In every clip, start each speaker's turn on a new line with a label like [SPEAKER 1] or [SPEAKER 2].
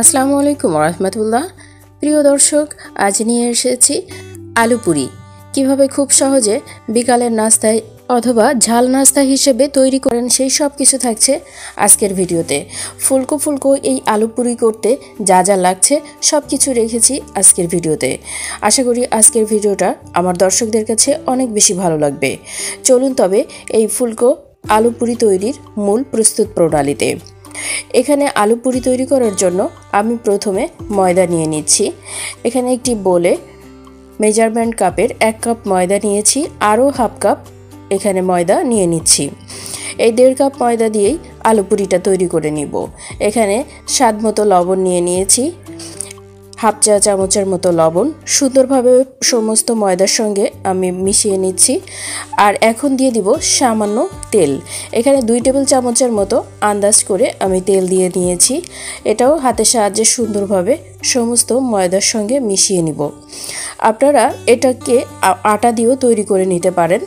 [SPEAKER 1] আসসালামু আলাইকুম রাহমাতুল্লাহ। প্রিয় দর্শক, আজ নিয়ে এসেছি আলু পুরি। কিভাবে খুব সহজে বিকালের নাস্তায় অথবা ঝাল নাস্তা হিসেবে তৈরি করেন সেই সব কিছু থাকছে আজকের ভিডিওতে। ফুলকো ফুলকো এই আলু পুরি করতে যা যা লাগছে সব কিছু রেখেছি আজকের ভিডিওতে। আশা করি আজকের ভিডিওটা আমার দর্শকদের কাছে অনেক বেশি ভালো লাগবে। চলুন তবে এই ফুলকো আলু পুরি তৈরির মূল প্রস্তুত প্রণালীতে। এখানে আলু পুরি তৈরি করার জন্য আমি প্রথমে ময়দা নিয়ে নিচ্ছি। এখানে একটি বোলে মেজারমেন্ট কাপের 1 কাপ ময়দা নিয়েছি, আরও হাফ কাপ এখানে ময়দা নিয়ে নিচ্ছি। এই 1.5 কাপ ময়দা দিয়েই আলু পুরিটা তৈরি করে নিব। এখানে স্বাদ মতো লবণ নিয়ে নিয়েছি, হাফ চা চামচের মতো লবণ সুন্দরভাবে সমস্ত ময়দার সঙ্গে আমি মিশিয়ে নিচ্ছি। আর এখন দিয়ে দিব সামান্য তেল। এখানে 2 টেবিল চামচের মতো আন্দাজ করে আমি তেল দিয়ে নিয়েছি। এটাও হাতের সাহায্যে সুন্দরভাবে সমস্ত ময়দার সঙ্গে মিশিয়ে নিব। আপনারা এটাকে আটা দিয়েও তৈরি করে নিতে পারেন।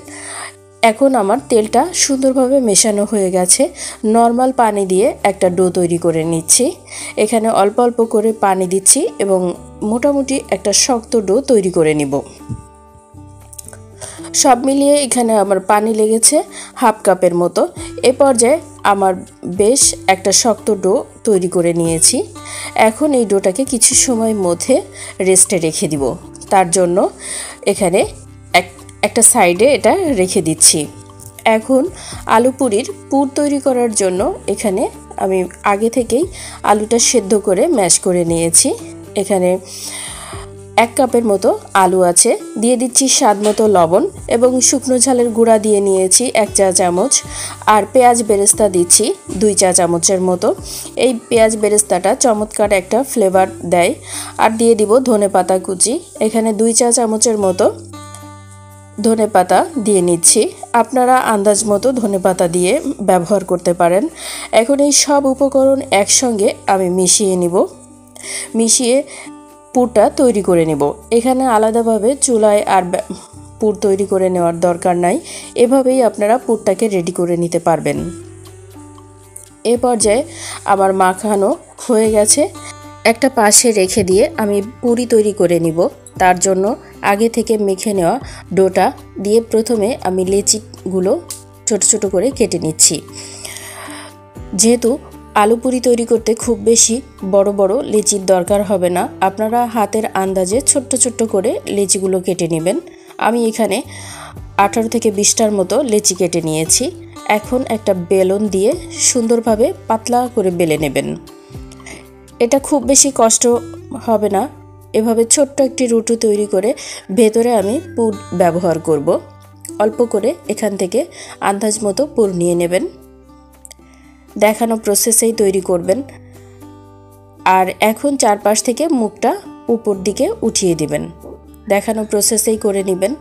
[SPEAKER 1] এখন আমার তেলটা সুন্দরভাবে মেশানো হয়ে গেছে। নর্মাল পানি দিয়ে একটা ডো তৈরি করে নিচ্ছি। এখানে অল্প অল্প করে পানি দিচ্ছি এবং মোটামুটি একটা শক্ত ডো তৈরি করে নিব। সব মিলিয়ে এখানে আমার পানি লেগেছে হাফ কাপের মতো। এ পর্যায়ে আমার বেশ একটা শক্ত ডো তৈরি করে নিয়েছি। এখন এই ডোটাকে কিছু সময়ের মধ্যে রেস্টে রেখে দিব। তার জন্য এখানে একটা সাইডে এটা রেখে দিচ্ছি। এখন আলু পুরির পুর তৈরি করার জন্য এখানে আমি আগে থেকেই আলুটা সেদ্ধ করে ম্যাশ করে নিয়েছি। এখানে 1 কাপের মতো আলু আছে, দিয়ে দিচ্ছি স্বাদ মতো লবণ এবং শুকনো ঝালের গুঁড়া দিয়ে নিয়েছি 1 চা চামচ। আর পেঁয়াজ বেরেস্তা দিচ্ছি 2 চা চামচের মতো। এই পেঁয়াজ বেরেস্তাটা চমৎকার একটা ফ্লেভার দেয়। আর দিয়ে দিব ধনেপাতা কুচি। এখানে 2 চা চামচের মতো ধনেপাতা দিয়ে নিচ্ছি। আপনারা আন্দাজ মতো ধনেপাতা দিয়ে ব্যবহার করতে পারেন। এখন এই সব উপকরণ একসঙ্গে আমি মিশিয়ে নিব। মিশিয়ে পুরটা তৈরি করে নিব। এখানে আলাদাভাবে চুলায় আর পুর তৈরি করে নেওয়ার দরকার নাই। এভাবেই আপনারা পুরটাকে রেডি করে নিতে পারবেন। এ পর্যায়ে আমার মাখানো হয়ে গেছে। একটা পাশে রেখে দিয়ে আমি পুরি তৈরি করে নিব। তার জন্য আগে থেকে মেখে নেওয়া ডোটা দিয়ে প্রথমে আমি লেচিগুলো ছোট ছোট করে কেটে নিচ্ছি। যেহেতু আলু পুরি তৈরি করতে খুব বেশি বড় বড় লেচির দরকার হবে না, আপনারা হাতের আন্দাজে ছোট্ট ছোট্ট করে লেচিগুলো কেটে নেবেন। আমি এখানে 18 থেকে 20টার মতো লেচি কেটে নিয়েছি। এখন একটা বেলন দিয়ে সুন্দরভাবে পাতলা করে বেলে নেবেন। এটা খুব বেশি কষ্ট হবে না। এভাবে ছোট্ট একটি রুটি তৈরি করে ভেতরে আমি পুর ব্যবহার করব। অল্প করে এখান থেকে আন্দাজ মতো পুর নিয়ে নেবেন। দেখানো প্রসেসেই তৈরি করবেন। আর এখন চারপাশ থেকে মুখটা উপর দিকে উঠিয়ে দিবেন। দেখানো প্রসেসেই করে নেবেন।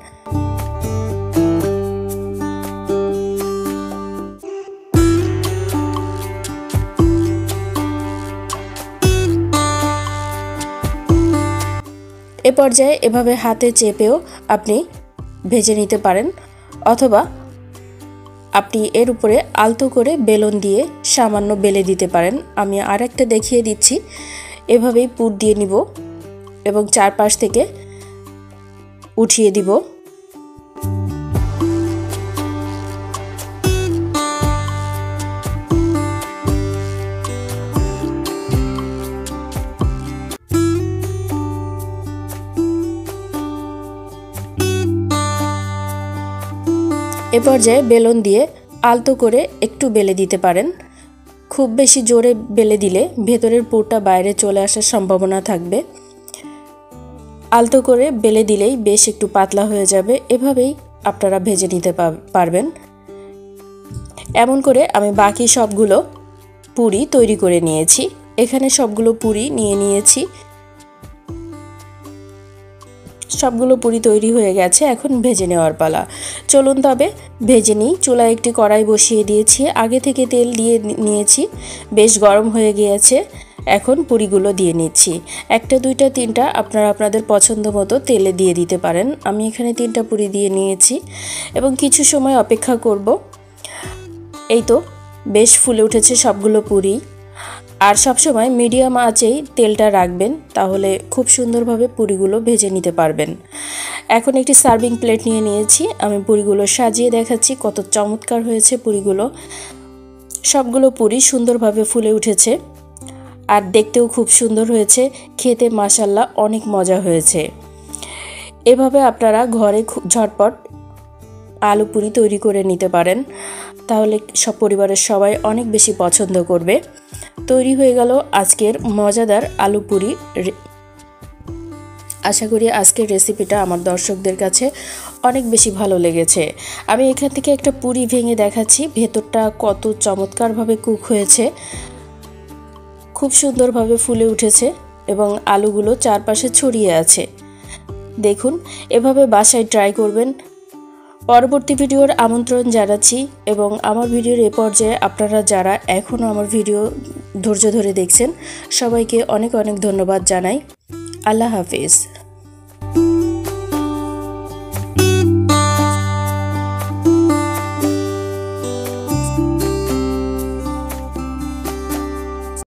[SPEAKER 1] এ পর্যায়ে এভাবে হাতে চেপেও আপনি ভেজে নিতে পারেন, অথবা আপনি এর উপরে আলতো করে বেলন দিয়ে সামান্য বেলে দিতে পারেন। আমি আরেকটা দেখিয়ে দিচ্ছি। এভাবেই পুর দিয়ে নিব এবং চারপাশ থেকে উঠিয়ে দিব। এ পর্যায়ে বেলন দিয়ে আলতো করে একটু বেলে দিতে পারেন। খুব বেশি জোরে বেলে দিলে ভেতরের পুরটা বাইরে চলে আসার সম্ভাবনা থাকবে। আলতো করে বেলে দিলেই বেশ একটু পাতলা হয়ে যাবে। এভাবেই আপনারা ভেজে নিতে পারবেন। এমন করে আমি বাকি সবগুলো পুরি তৈরি করে নিয়েছি। এখানে সবগুলো পুরি নিয়ে নিয়েছি। সবগুলো পুরি তৈরি হয়ে গেছে। এখন ভেজে নেওয়ার পালা। চলুন তবে ভেজে নিই। চুলায় একটি কড়াই বসিয়ে দিয়েছি। আগে থেকে তেল দিয়ে নিয়েছি, বেশ গরম হয়ে গিয়েছে। এখন পুরিগুলো দিয়ে নিচ্ছি। 1টা 2টা 3টা আপনারা আপনাদের পছন্দ মতো তেলে দিয়ে দিতে পারেন। আমি এখানে 3টা পুরি দিয়ে নিয়েছি এবং কিছু সময় অপেক্ষা করব। এই তো বেশ ফুলে উঠেছে সবগুলো পুরি। আর সবসময় মিডিয়াম আঁচেই তেলটা রাখবেন, তাহলে খুব সুন্দরভাবে পুরিগুলো ভেজে নিতে পারবেন। এখন একটি সার্ভিং প্লেট নিয়ে নিয়েছি, আমি পুরিগুলো সাজিয়ে দেখাচ্ছি কত চমৎকার হয়েছে পুরিগুলো। সবগুলো পুরি সুন্দরভাবে ফুলে উঠেছে আর দেখতেও খুব সুন্দর হয়েছে, খেতে মাশাআল্লাহ অনেক মজা হয়েছে। এভাবে আপনারা ঘরে ঝটপট আলু পুরি তৈরি করে নিতে পারেন, তাহলে সব পরিবারের সবাই অনেক বেশি পছন্দ করবে। তৈরি হয়ে গেল আজকের মজাদার আলু পুরি। আশা করি আজকের রেসিপিটা আমার দর্শকদের কাছে অনেক বেশি ভালো লেগেছে। আমি এখান থেকে একটা পুরি ভেঙে দেখাচ্ছি, ভেতরটা কত চমৎকারভাবে কুক হয়েছে, খুব সুন্দরভাবে ফুলে উঠেছে এবং আলুগুলো চারপাশে ছড়িয়ে আছে। দেখুন, এভাবে বাসায় ট্রাই করবেন। পরবর্তী ভিডিওর আমন্ত্রণ জানাচ্ছি এবং আমার ভিডিওর এ পর্যায়ে আপনারা যারা এখনও আমার ভিডিও ধৈর্য ধরে দেখছেন সবাইকে অনেক অনেক ধন্যবাদ জানাই। আল্লাহ হাফেজ।